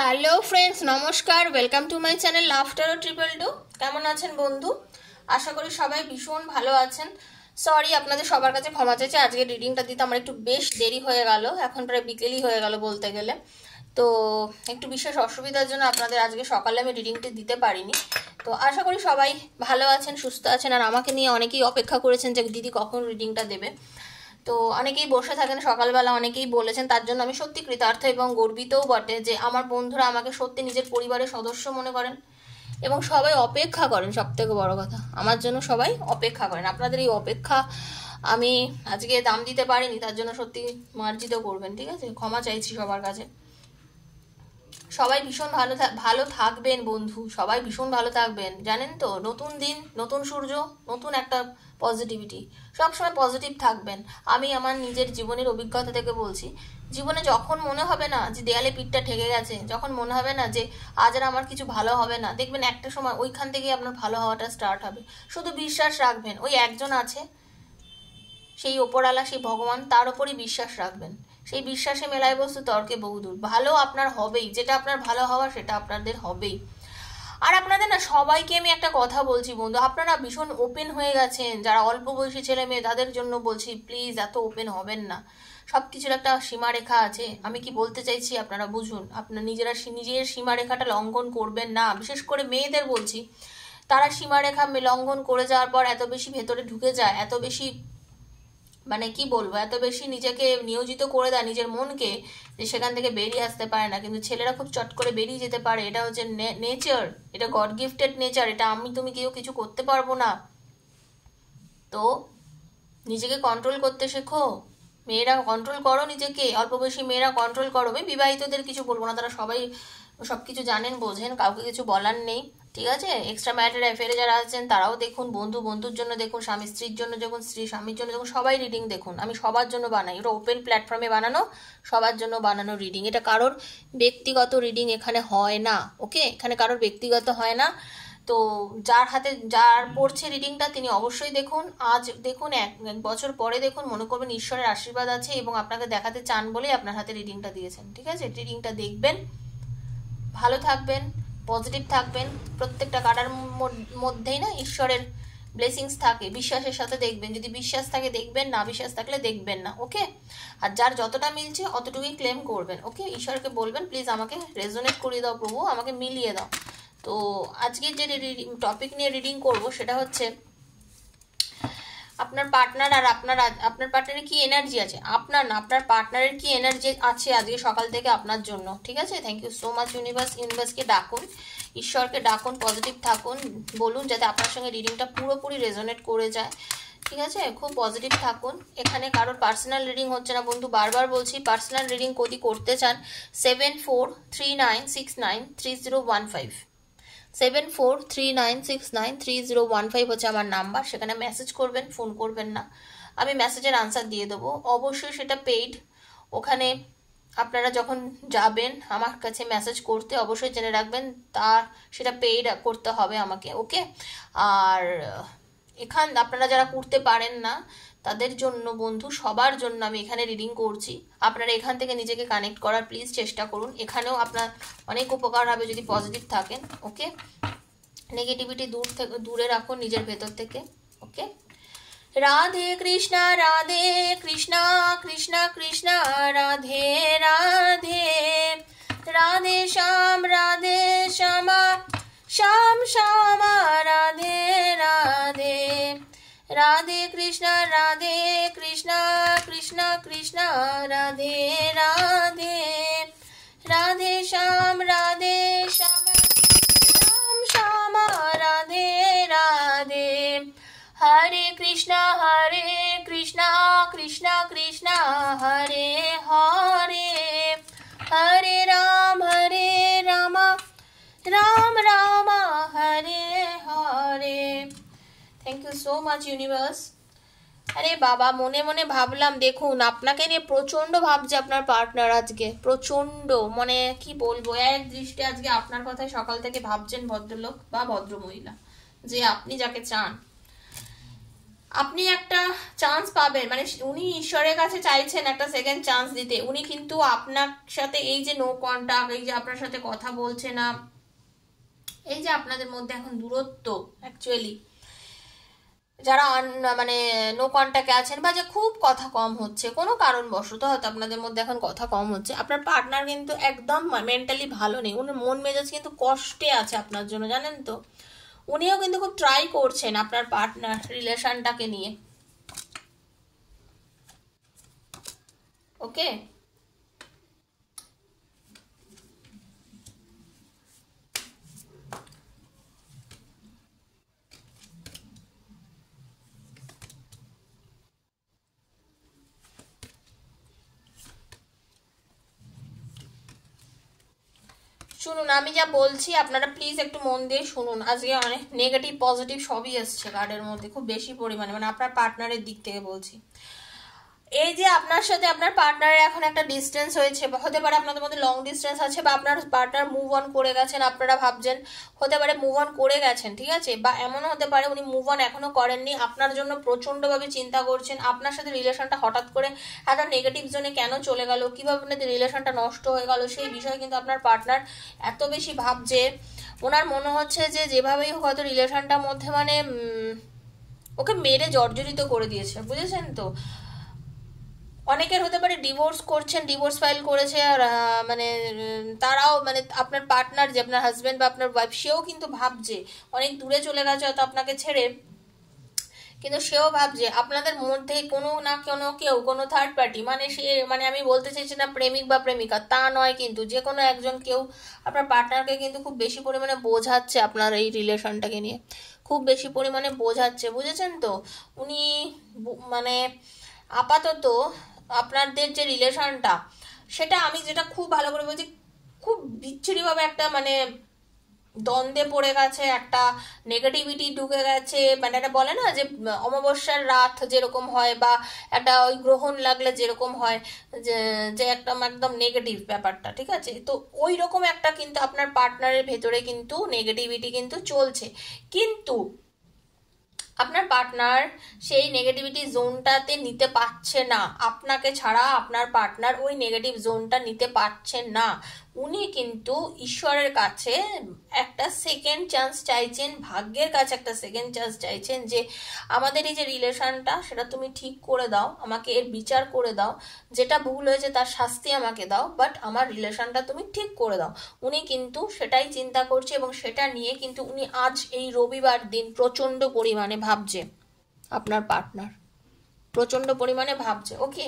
Hello friends, নমস্কার। Welcome to my channel laughter ও triple two. কেমন আছেন বন্ধু? আশা করি সবাই ভীষণ ভালো আছেন। সরি, আপনাদের সবার কাছে ক্ষমা চাইছি, আজকে রিডিংটা দিতে আমার একটু বেশ দেরি হয়ে গেল, এখন প্রায় বিকেলই হয়ে গেল বলতে গেলে। তো একটু বিশেষ অসুবিধার জন্য আপনাদের আজকে সকালে আমি রিডিংটি দিতে পারিনি। তো আশা করি সবাই ভালো আছেন, সুস্থ আছেন, আর আমাকে নিয়ে অনেকেই অপেক্ষা করেছেন যে দিদি কখন রিডিংটা দেবে। তো অনেকেই বসে থাকেন সকালবেলা, অনেকেই বলেছেন, তার জন্য আমি সত্যি কৃতার্থ এবং গর্বিতও বটে যে আমার বন্ধুরা আমাকে সত্যি নিজের পরিবারের সদস্য মনে করেন এবং সবাই অপেক্ষা করেন। সব থেকে বড় কথা, আমার জন্য সবাই অপেক্ষা করেন। আপনাদের এই অপেক্ষা আমি আজকে দাম দিতে পারিনি, তার জন্য সত্যি মার্জিত করবেন, ঠিক আছে? ক্ষমা চাইছি সবার কাছে। সবাই ভীষণ ভালো থাকবেন বন্ধু, সবাই ভীষণ ভালো থাকবেন। জানেন তো, নতুন দিন, নতুন সূর্য, নতুন একটা পজিটিভিটি, সবসময় পজিটিভ থাকবেন। আমি আমার নিজের জীবনের অভিজ্ঞতা থেকে বলছি, জীবনে যখন মনে হবে না যে দেয়ালে পিঠটা ঠেকে গেছে, যখন মনে হবে না যে আজ আর আমার কিছু ভালো হবে না, দেখবেন একটা সময় ওইখান থেকেই আপনার ভালো হওয়াটা স্টার্ট হবে। শুধু বিশ্বাস রাখবেন, ওই একজন আছে, সেই ওপরওয়ালা, সেই ভগবান, তার ওপরই বিশ্বাস রাখবেন। সেই বিশ্বাসে মেলায় বস্তু তর্কে বহুদূর। ভালো আপনার হবেই, যেটা আপনার ভালো হওয়া সেটা আপনাদের হবেই। আর আপনাদের না সবাইকে আমি একটা কথা বলছি বন্ধু, আপনারা ভীষণ ওপেন হয়ে গেছেন। যারা অল্প বয়সী ছেলে মেয়ে তাদের জন্য বলছি, প্লিজ এত ওপেন হবেন না। সব কিছুর একটা সীমারেখা আছে। আমি কি বলতে চাইছি আপনারা বুঝুন। আপনারা নিজের সীমারেখাটা লঙ্ঘন করবেন না। বিশেষ করে মেয়েদের বলছি, তারা সীমারেখা লঙ্ঘন করে যাওয়ার পর এত বেশি ভেতরে ঢুকে যায়, এত বেশি মানে কি বলবো, এত বেশি নিজেকে নিয়োজিত করে দেয় নিজের মনকে, যে সেখান থেকে বেরিয়ে আসতে পারে না। কিন্তু ছেলেরা খুব চট করে বেরিয়ে যেতে পারে। এটা হচ্ছে নেচার, এটা গড গিফটেড নেচার, এটা আমি তুমি কেউ কিছু করতে পারবো না। তো নিজেকে কন্ট্রোল করতে শেখো। মেয়েরা কন্ট্রোল করো নিজেকে, অল্প বয়সী মেয়েরা কন্ট্রোল করো। আমি বিবাহিতদের কিছু বলবো না, তারা সবাই সবকিছু জানেন, বোঝেন, কাউকে কিছু বলার নেই, ঠিক আছে? এক্সট্রা ম্যারিটাল অ্যাফেয়ারে যারা আছেন তারাও দেখুন, বন্ধুর জন্য দেখুন, স্বামী স্ত্রীর জন্য দেখুন, স্ত্রী স্বামীর জন্য দেখুন, সবাই রিডিং দেখুন। আমি সবার জন্য বানাই, এটা ওপেন প্ল্যাটফর্মে বানানো, সবার জন্য বানানো রিডিং। এটা কারোর ব্যক্তিগত রিডিং এখানে হয় না, ওকে? এখানে কারোর ব্যক্তিগত হয় না। তো যার পড়ছে রিডিংটা তিনি অবশ্যই দেখুন, আজ দেখুন, এক বছর পরে দেখুন, মনে করবেন ঈশ্বরের আশীর্বাদ আছে এবং আপনাকে দেখাতে চান বলেই আপনার হাতে রিডিংটা দিয়েছেন, ঠিক আছে? রিডিংটা দেখবেন, ভালো থাকবেন, পজিটিভ থাকবেন। প্রত্যেকটা কাটার মধ্যেই না ঈশ্বরের ব্লেসিংস থাকে। বিশ্বাসের সাথে দেখবেন, যদি বিশ্বাস থাকে দেখবেন, না বিশ্বাস থাকলে দেখবেন না, ওকে? আর যার যতটা মিলছে অতটুকুই ক্লেম করবেন, ওকে? ঈশ্বরকে বলবেন, প্লিজ আমাকে রেজোনেট করিয়ে দাও প্রভু, আমাকে মিলিয়ে দাও। তো আজকে যে টপিক নিয়ে রিডিং করব সেটা হচ্ছে আপনার পার্টনার আর আপনার পার্টনারের কি এনার্জি আছে, আপনার পার্টনারের কি এনার্জি আছে আজকে সকাল থেকে আপনার জন্য, ঠিক আছে? থ্যাংক ইউ সো মাচ ইউনিভার্সকে ডাকুন, ঈশ্বরকে ডাকুন, পজিটিভ থাকুন, বলুন যাতে আপনার সঙ্গে রিডিংটা পুরোপুরি রেজোনেট করে যায়, ঠিক আছে? খুব পজিটিভ থাকুন। এখানে কারোর পার্সোনাল রিডিং হচ্ছে না বন্ধু, বারবার বলছি, পার্সোনাল রিডিং যদি করতে চান 7439693015 7439693015 হচ্ছে আমার নাম্বার। সেখানে মেসেজ করবেন, ফোন করবেন না, আমি মেসেজের আনসার দিয়ে দেবো। অবশ্যই সেটা পেইড। ওখানে আপনারা যখন যাবেন আমার কাছে মেসেজ করতে, অবশ্যই জেনে রাখবেন সেটা পেইড করতে হবে আমাকে, ওকে? আর আপনারা যারা করতে পারেন না তাদের জন্য বন্ধু, সবার জন্য আমি এখানে রিডিং করছি। আপনারা এখান থেকে নিজেকে কানেক্ট করার প্লিজ চেষ্টা করুন। এখানেও আপনার অনেক উপকার হবে যদি পজিটিভ থাকেন, ওকে? নেগেটিভিটি দূরে রাখুন নিজের ভেতর থেকে, okay? Radhe Krishna Krishna Krishna Radhe Radhe, Radhe Shyam Shyam Shyam Radhe Radhe, Radhe Krishna Krishna Krishna Radhe Radhe, Radhe Shyam Shyam Shyam Radhe Radhe, Hare Krishna Krishna Krishna Hare Hare, Hare Ram Ram Ram Hare Hare. Thank you so much universe. আরে বাবা, মনে মনে ভাবলাম, দেখুন আপনাকে নিয়ে প্রচন্ড ভাবছে আপনার পার্টনার আজকে, প্রচন্ড, মানে কি বলবো, এক দৃষ্টি আজকে আপনার কথাই সকাল থেকে ভাবছেন ভদ্রলোক বা ভদ্রমহিলা, যে আপনি যাকে চান। আপনি একটা চান্স পাবেন, মানে উনি ঈশ্বরের কাছে চাইছেন একটা সেকেন্ড চান্স দিতে। উনি কিন্তু আপনার সাথে এই যে নো কন্টাক্ট, এই যে আপনার সাথে কথা বলছে না, এই যে আপনাদের মধ্যে এখন দূরত্ব, অ্যাকচুয়ালি যারা মানে নো কন্ট্যাক্টে আছেন বা যে খুব কথা কম হচ্ছে কোনো কারণবশত, হয়তো আপনাদের মধ্যে এখন কথা কম হচ্ছে, আপনার পার্টনার কিন্তু একদম মেন্টালি ভালো নেই, উনি মন মেজাজ কিন্তু কষ্টে আছে আপনার জন্য, জানেন তো। উনিও কিন্তু খুব ট্রাই করছেন আপনার পার্টনার রিলেশনটাকে নিয়ে। ওকে, শুনুন আমি যা বলছি আপনারা প্লিজ একটু মন দিয়ে শুনুন। আজকে অনেক নেগেটিভ পজিটিভ সবই এসছে কার্ডের মধ্যে, খুব বেশি পরিমাণে, মানে আপনার পার্টনারের দিক থেকে বলছি। এই যে আপনার সাথে আপনার পার্টনারের এখন একটা ডিস্টেন্স হয়েছে, হতে পারে আপনাদের মধ্যে লং ডিস্টেন্স আছে, বা আপনার পার্টনার মুভ অন করে গেছেন, আপনারা ভাবছেন, হতে পারে মুভ অন করে গেছেন, ঠিক আছে, বা এমনও হতে পারে উনি মুভ অন এখনো করেননি, আপনার জন্য প্রচন্ডভাবে চিন্তা করছেন, আপনার সাথে রিলেশনটা হঠাৎ করে একটা নেগেটিভ জোনে কেন চলে গেল, কিভাবে আপনাদের রিলেশনটা নষ্ট হয়ে গেল, সেই বিষয়ে কিন্তু আপনার পার্টনার এত বেশি ভাবছে। ওনার মনে হচ্ছে যে যেভাবেই হোক হয়তো রিলেশনটার মধ্যে মানে ওকে মেরে জর্জরিত করে দিয়েছে, বুঝেছেন তো। অনেকের হতে পারে ডিভোর্স করছেন, ডিভোর্স ফাইল করেছে, আর মানে তারাও মানে আপনার পার্টনার যে আপনার হাজবেন্ড বা আপনার ওয়াইফ, সেও কিন্তু ভাবছে অনেক দূরে চলে গেছে হয়তো আপনাকে ছেড়ে, কিন্তু সেও ভাবছে আপনাদের মধ্যে কোনো না কোনো কেউ, কোনো থার্ড পার্টি, মানে সে মানে আমি বলতে চাইছি না প্রেমিক বা প্রেমিকা, তা নয়, কিন্তু যে কোনো একজন কেউ আপনার পার্টনারকে কিন্তু খুব বেশি পরিমাণে বোঝাচ্ছে আপনার এই রিলেশনটাকে নিয়ে, খুব বেশি পরিমাণে বোঝাচ্ছে, বুঝেছেন তো। উনি মানে আপাতত আপনাদের যে রিলেশনটা, সেটা আমি যেটা খুব ভালো করে বলছি, খুব বিচ্ছিরিভাবে একটা মানে দ্বন্দ্বে পড়ে গেছে, একটা নেগেটিভিটি ঢুকে গেছে, মানে এটা বলে না যে অমাবস্যার রাত যেরকম হয়, বা একটা ওই গ্রহণ লাগলে যেরকম হয়, যে যে একটা একদম নেগেটিভ ব্যাপারটা, ঠিক আছে, তো ওই রকম একটা কিন্তু আপনার পার্টনারের ভেতরে কিন্তু নেগেটিভিটি কিন্তু চলছে। কিন্তু আপনার পার্টনার সেই নেগেটিভিটি জোনটাতে নিতে পারছে না, আপনাকে ছাড়া আপনার পার্টনার ওই নেগেটিভ জোনটা নিতে পারছে না। উনি কিন্তু ঈশ্বরের কাছে একটা সেকেন্ড চান্স চাইছেন, ভাগ্যের কাছে একটা সেকেন্ড চান্স চাইছেন, যে আমাদের এই যে রিলেশনটা সেটা তুমি ঠিক করে দাও, আমাকে এর বিচার করে দাও, যেটা ভুল হয়েছে তার শাস্তি আমাকে দাও, বাট আমার রিলেশনটা তুমি ঠিক করে দাও। উনি কিন্তু সেটাই চিন্তা করছে, এবং সেটা নিয়ে কিন্তু উনি আজ এই রবিবার দিন প্রচন্ড পরিমাণে ভাবছে, আপনার পার্টনার প্রচন্ড পরিমাণে ভাবছে। ওকে,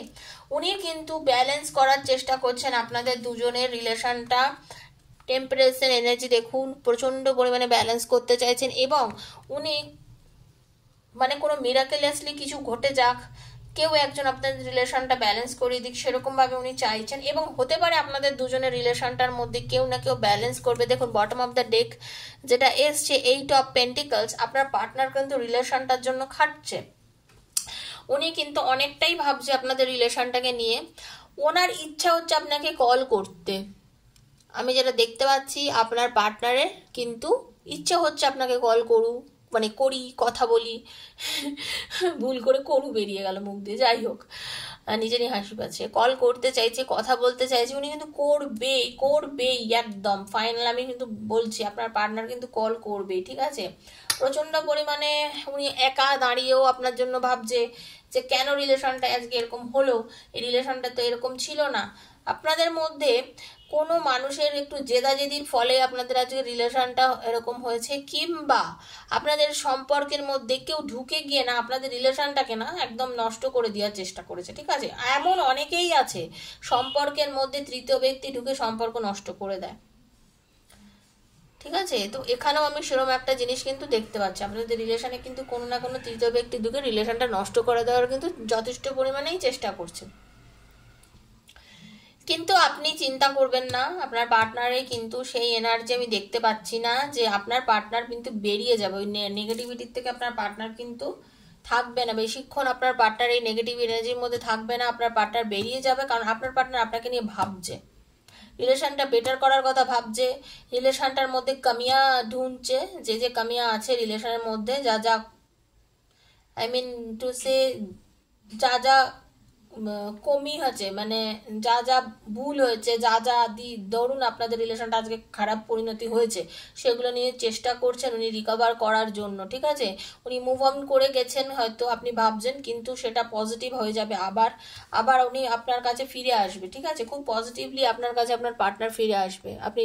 উনি কিন্তু ব্যালেন্স করার চেষ্টা করছেন আপনাদের দুজনের রিলেশনটা, টেম্পারেচার এনার্জি দেখুন, প্রচন্ড পরিমাণে ব্যালেন্স করতে চাইছেন, এবং উনি মানে কোনো মিরাকেলাসলি কিছু ঘটে যাক, কেউ একজন আপনাদের রিলেশনটা ব্যালেন্স করিয়ে দিক, সেরকম ভাবে উনি চাইছেন, এবং হতে পারে আপনাদের দুজনের রিলেশনটার মধ্যে কেউ না কেউ ব্যালেন্স করবে। দেখুন বটম অফ দ্য ডেক যেটা এসছে, 8 অফ পেন্টিকলস, আপনার পার্টনার কিন্তু রিলেশনটার জন্য খাটছে, উনি কিন্তু অনেকটাই ভাবছে আপনাদের রিলেশনটাকে নিয়ে। ওনার ইচ্ছা হচ্ছে আপনাকে কল করতে, আমি যেটা দেখতে পাচ্ছি আপনার পার্টনারের কিন্তু ইচ্ছা হচ্ছে আপনাকে কল করু, মানে করি, কথা বলি, ভুল করে করু বেরিয়ে গেল মুখ দিয়ে, যাই হোক নিজেরই হাসি পাচ্ছে, কল করতে চাইছে, কথা বলতে চাইছে, উনি কিন্তু করবেই করবেই একদম ফাইনাল, আমি কিন্তু বলছি আপনার পার্টনার কিন্তু কল করবেই, ঠিক আছে। প্রচন্ড পরিমাণে উনি একা দাঁড়িয়েও আপনার জন্য ভাবছে যে কেন রিলেশনটা আজকে এরকম হলো, এই রিলেশনটা তো এরকম ছিল না। আপনাদের মধ্যে কোনো মানুষের একটু জেদাজেদির ফলে আপনাদের আজকে রিলেশনটা এরকম হয়েছে, কিংবা আপনাদের সম্পর্কের মধ্যে কেউ ঢুকে গিয়ে না আপনাদের রিলেশনটাকে না একদম নষ্ট করে দেওয়ার চেষ্টা করেছে, ঠিক আছে। এমন অনেকেই আছে সম্পর্কের মধ্যে তৃতীয় ব্যক্তি ঢুকে সম্পর্ক নষ্ট করে দেয়, ঠিক আছে। তো এখানেও আমি সেরকম একটা জিনিস কিন্তু দেখতে পাচ্ছি, আপনাদের রিলেশনে কিন্তু কোনো না কোনো তৃতীয় ব্যক্তি ঢুকে রিলেশনটা নষ্ট করে দেওয়ার কিন্তু যথেষ্ট পরিমাণেই চেষ্টা করছে। কিন্তু আপনি চিন্তা করবেন না, আপনার পার্টনারে কিন্তু সেই এনার্জি আমি দেখতে পাচ্ছি না, যে আপনার পার্টনার কিন্তু বেরিয়ে যাবে ওই নেগেটিভিটির থেকে, আপনার পার্টনার কিন্তু থাকবে না বেশিক্ষণ, আপনার পার্টনার এই নেগেটিভ এনার্জির মধ্যে থাকবে না, আপনার পার্টনার বেরিয়ে যাবে, কারণ আপনার পার্টনার আপনাকে নিয়ে ভাবছে, রিলেশনটা বেটার করার কথা ভাবছে, রিলেশনটার মধ্যে কামিয়া ঢুঁড়ছে, যে কামিয়া আছে রিলেশনের মধ্যে, যা যা আই মিন টু সে যা যা কমি হয়েছে, মানে যা যা ভুল হয়েছে, যা যা ধরুন আপনাদের রিলেশনটা আজকে খারাপ পরিণতি হয়েছে, সেগুলো নিয়ে চেষ্টা করছেন উনি রিকভার করার জন্য। ঠিক আছে, উনি মুভ অন করে গেছেন হয়তো আপনি ভাবছেন, কিন্তু সেটা পজিটিভ হয়ে যাবে, আবার আবার উনি আপনার কাছে ফিরে আসবে। ঠিক আছে, খুব পজিটিভলি আপনার কাছে আপনার পার্টনার ফিরে আসবে, আপনি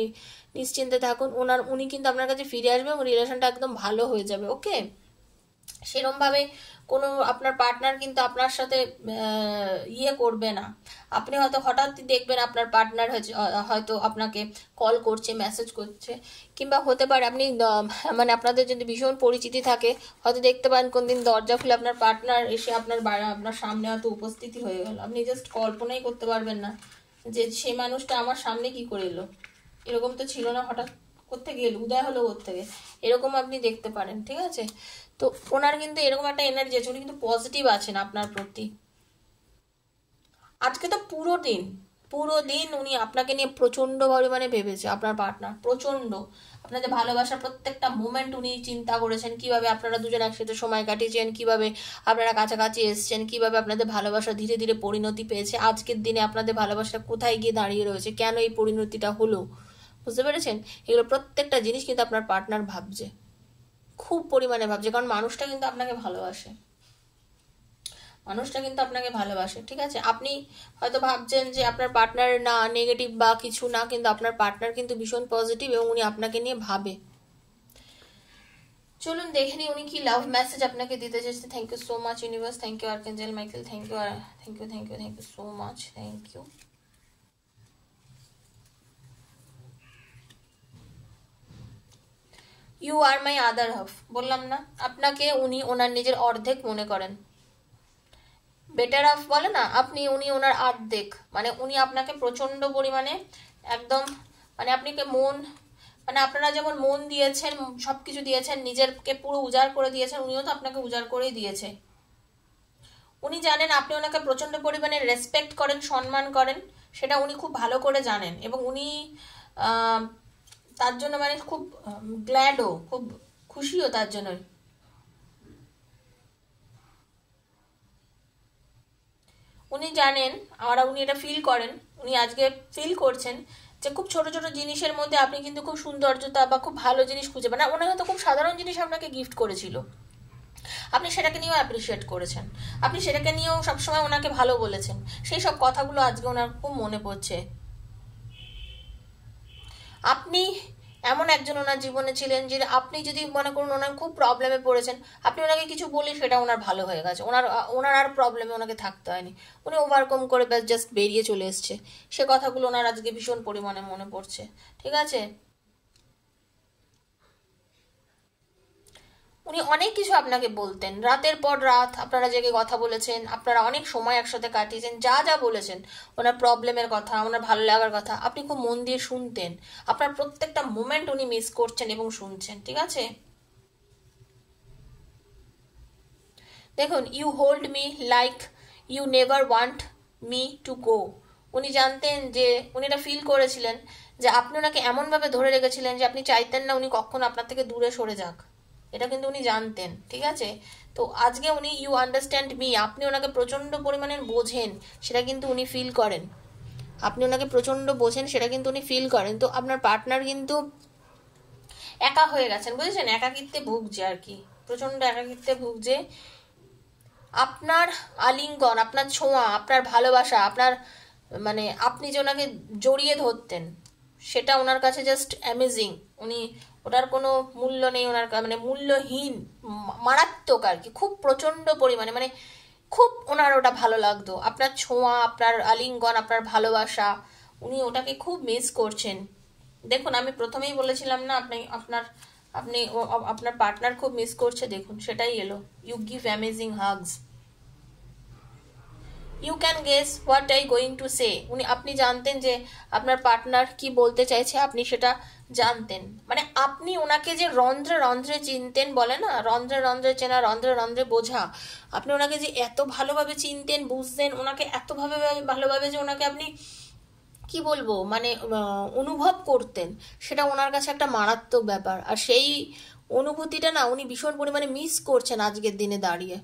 নিশ্চিন্তে থাকুন। উনি কিন্তু আপনার কাছে ফিরে আসবে এবং রিলেশনটা একদম ভালো হয়ে যাবে। ওকে, সেরমভাবে কোনো আপনার পার্টনার কিন্তু আপনার সাথে ইয়ে করবে না। আপনি হয়তো হঠাৎ দেখবেন আপনার পার্টনার হয়তো আপনাকে কল করছে, মেসেজ করছে, কিংবা হতে পারে আপনি মানে আপনাদের যদি ভীষণ পরিচিতি থাকে, হয়তো দেখতে পান কোনদিন দরজা খুলে আপনার পার্টনার এসে আপনার সামনে হয়তো উপস্থিতি হয়ে গেল। আপনি জাস্ট কল্পনাই করতে পারবেন না যে সেই মানুষটা আমার সামনে কি করে এলো, এরকম তো ছিল না, হঠাৎ কোত্থেকে এলো, উদয় হলো কোত্থেকে, এরকম আপনি দেখতে পারেন। ঠিক আছে, তো ওনার কিন্তু এরকম একটা এনার্জি আছে, উনি কিন্তু পজিটিভ আছেন আপনার প্রতি। আজকে তো পুরো দিন উনি আপনাকে নিয়ে প্রচন্ড পরিমাণে ভেবেছে, আপনার পার্টনার প্রচন্ড আপনাদের ভালোবাসার প্রত্যেকটা মোমেন্ট উনি চিন্তা করেছেন, কিভাবে আপনারা দুজন একসাথে সময় কাটিয়েছেন, কিভাবে আপনারা কাছাকাছি এসছেন, কিভাবে আপনাদের ভালোবাসা ধীরে ধীরে পরিণতি পেয়েছে, আজকের দিনে আপনাদের ভালোবাসা কোথায় গিয়ে দাঁড়িয়ে রয়েছে, কেন এই পরিণতিটা হলো, বুঝতে পেরেছেন? এগুলো প্রত্যেকটা জিনিস কিন্তু আপনার পার্টনার ভাবছে, খুব পরিমাণে ভাবছে, কারণ মানুষটা কিন্তু আপনাকে ভালোবাসে, ঠিক আছে। আপনি হয়তো ভাবছেন যে আপনার পার্টনার না নেগেটিভ বা কিছু না, কিন্তু আপনার পার্টনার কিন্তু ভীষণ পজিটিভ এবং উনি আপনাকে নিয়ে ভাবে। চলুন দেখে নিই উনি কি লাভ মেসেজ আপনাকে দিতে চাইছে। Thank you so much universe, thank you archangel Michael, thank you so much, thank you. You are my other half, বললাম না আপনাকে উনি ওনার নিজের অর্ধেক মনে করেন, বেটার হাফ বলে না, উনি ওনার অর্ধেক, মানে উনি আপনাকে প্রচন্ড পরিমাণে একদম, মানে আপনাকে মানে আপনারা যেমন মন দিয়েছেন, সবকিছু দিয়েছেন, নিজেরকে পুরো উজাড় করে দিয়েছেন, উনিও তো আপনাকে উজাড় করেই দিয়েছে। উনি জানেন আপনি ওনাকে প্রচন্ড পরিমাণে রেসপেক্ট করেন, সম্মান করেন, সেটা উনি খুব ভালো করে জানেন, এবং উনি তার জন্য মানে খুব গ্ল্যাডও, খুব খুশিও তার জন্য। উনি জানেন, আর উনি এটা ফিল করেন, উনি আজকে ফিল করছেন যে খুব ছোট ছোট জিনিসের মধ্যে আপনি কিন্তু খুব সৌন্দর্যতা বা খুব ভালো জিনিস খুঁজে পান। উনি হয়তো খুব সাধারণ জিনিস আপনাকে গিফট করেছিল, আপনি সেটাকে নিয়েও অ্যাপ্রিসিয়েট করেছেন, আপনি সেটাকে নিয়েও সবসময় ওনাকে ভালো বলেছেন, সেই সব কথাগুলো আজকে ওনার খুব মনে পড়ছে। আপনি এমন একজন ওনার জীবনে ছিলেন যে আপনি যদি মনে করুন ওনার খুব প্রবলেমে পড়েছেন, আপনি ওনাকে কিছু বলি সেটা ওনার ভালো হয়ে গেছে, ওনার আর প্রবলেমে ওনাকে থাকতে হয়নি, উনি ওভারকাম করে ব্যাস জাস্ট বেরিয়ে চলে এসছে, সে কথাগুলো ওনার আজকে ভীষণ পরিমাণে মনে পড়ছে। ঠিক আছে, উনি অনেক কিছু আপনাকে বলতেন, রাতের পর রাত আপনারা জেগে কথা বলেছেন, আপনারা অনেক সময় একসাথে কাটিয়েছেন, যা যা বলেছেন ওনার প্রবলেমের কথা, ওনার ভালো লাগার কথা আপনি খুব মন দিয়ে শুনতেন, আপনার প্রত্যেকটা মোমেন্ট উনি মিস করছেন এবং শুনছেন। ঠিক আছে, দেখুন, you hold me like you never want me to go. উনি জানতেন যে, উনি এটা ফিল করেছিলেন যে আপনি ওনাকে এমনভাবে ধরে রেখেছিলেন যে আপনি চাইতেন না উনি কখনো আপনার থেকে দূরে সরে যাক, এটা কিন্তু উনি জানতেন। ঠিক আছে, তো আজকে উনি ইউ আন্ডারস্ট্যান্ড মি, আপনি ওনাকে প্রচণ্ড পরিমাণে বোঝেন, সেটা কিন্তু উনি ফিল করেন, আপনি ওনাকে প্রচণ্ড বোঝেন, সেটা কিন্তু উনি ফিল করেন। তো আপনার পার্টনার কিন্তু একা হয়ে গেছেন, বুঝেছেন, একাকিত্বে ভুগছে আর কি, প্রচণ্ড একাকিত্বে ভুগছে। আপনার আলিঙ্গন, আপনার ছোঁয়া, আপনার ভালোবাসা, আপনার মানে আপনি যে ওনাকে জড়িয়ে ধরতেন, সেটা ওনার কাছে জাস্ট অ্যামেজিং, উনি ওটার কোনো মূল্য নেই ওনার, মানে মূল্যহীন, মারাত্মক আর কি, খুব প্রচণ্ড পরিমাণে, মানে খুব ওনার ওটা ভালো লাগতো, আপনার ছোঁয়া, আপনার আলিঙ্গন, আপনার ভালোবাসা, উনি ওটাকে খুব মিস করছেন। দেখুন, আমি প্রথমেই বলেছিলাম না আপনার পার্টনার খুব মিস করছে, দেখুন সেটাই এলো, you give amazing hugs, you can guess what I going to say. আপনি জানতেন যে আপনার পার্টনার কি বলতে চাইছে, আপনি সেটা জানতেন, মানে আপনি ওনাকে যে রন্ধ্রে রন্ধ্রে চিনতেন, বলে না রন্ধ্রে রন্ধ্রে চেনা, রন্ধ্রে রন্ধ্রে বোঝা, আপনি ওনাকে যে এত ভালোভাবে চিনতেন, বুঝতেন ওনাকে এত ভালোভাবে যে ওনাকে আপনি কি বলবো, মানে অনুভব করতেন, সেটা ওনার কাছে একটা মারাত্মক ব্যাপার, আর সেই অনুভূতিটা না উনি ভীষণ পরিমাণে মিস করছেন আজকের দিনে দাঁড়িয়ে।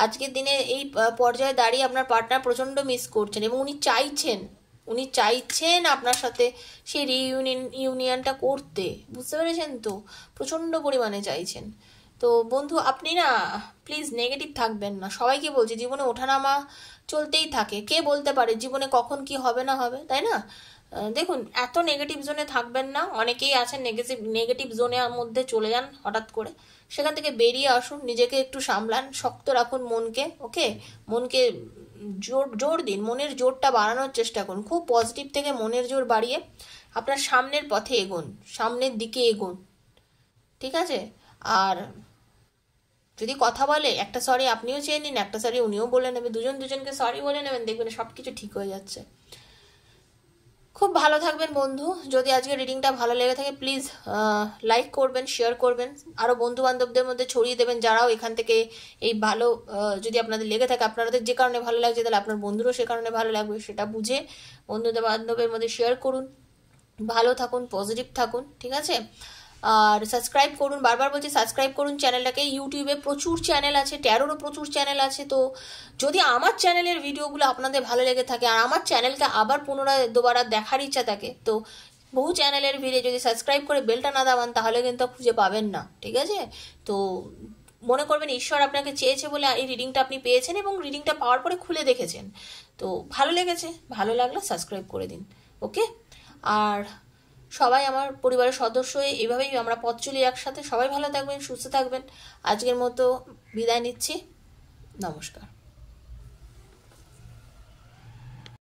আজকের দিনে এই পর্যায়ে দাঁড়িয়ে আপনার পার্টনার প্রচণ্ড মিস করছেন এবং উনি চাইছেন আপনার সাথে সেই ইউনিয়নটা করতে, বুঝতে পেরেছেন তো? প্রচণ্ড পরিমাণে চাইছেন। তো বন্ধু আপনি না প্লিজ নেগেটিভ থাকবেন না। সবাইকে বলছি জীবনে ওঠানামা চলতেই থাকে, কে বলতে পারে জীবনে কখন কি হবে না হবে, তাই না? দেখুন এত নেগেটিভ জোনে থাকবেন না। অনেকেই আছেন নেগেটিভ জোনের মধ্যে চলে যান হঠাৎ করে, সেখান থেকে বেরিয়ে আসুন, নিজেকে একটু সামলান, শক্ত রাখুন মনকে, ওকে? মনকে জোর দিন, মনের জোরটা বাড়ানোর চেষ্টা করুন। খুব পজিটিভ থেকে মনের জোর বাড়িয়ে আপনার সামনের পথে এগোন, সামনের দিকে এগোন, ঠিক আছে? আর যদি কথা বলে একটা সরি আপনিও চেয়ে নিন, একটা সরি উনিও বলে নেবে, দুজনকে সরি বলে নেবেন, দেখবেন সব কিছু ঠিক হয়ে যাচ্ছে। খুব ভালো থাকবেন বন্ধু। যদি আজকে রিডিংটা ভালো লেগে থাকে প্লিজ লাইক করবেন, শেয়ার করবেন, আরও বন্ধু বান্ধবদের মধ্যে ছড়িয়ে দেবেন যারাও এখান থেকে এই ভালো, যদি আপনাদের লেগে থাকে, আপনাদের যে কারণে ভালো লাগছে তাহলে আপনার বন্ধুরও সে কারণে ভালো লাগবে, সেটা বুঝে বন্ধুদের বান্ধবের মধ্যে শেয়ার করুন। ভালো থাকুন, পজিটিভ থাকুন, ঠিক আছে? আর সাবস্ক্রাইব করুন, বারবার বলছি সাবস্ক্রাইব করুন চ্যানেলটাকে। ইউটিউবে প্রচুর চ্যানেল আছে, ট্যারোরও প্রচুর চ্যানেল আছে। তো যদি আমার চ্যানেলের ভিডিওগুলো আপনাদের ভালো লেগে থাকে আর আমার চ্যানেলকে আবার পুনরায় দুবার দেখার ইচ্ছা থাকে, তো বহু চ্যানেলের ভিডিও যদি সাবস্ক্রাইব করে বেলটা না দাবান তাহলে কিন্তু খুঁজে পাবেন না, ঠিক আছে? তো মনে করবেন ঈশ্বর আপনাকে চেয়েছে বলে এই রিডিংটা আপনি পেয়েছেন এবং রিডিংটা পাওয়ার পরে খুলে দেখেছেন, তো ভালো লেগেছে, ভালো লাগলে সাবস্ক্রাইব করে দিন, ওকে? আর সবাই আমার পরিবারের সদস্য হয়ে এভাবেই আমরা পথ চলি একসাথে। সবাই ভালো থাকবেন, সুস্থ থাকবেন। আজকের মতো বিদায় নিচ্ছি, নমস্কার।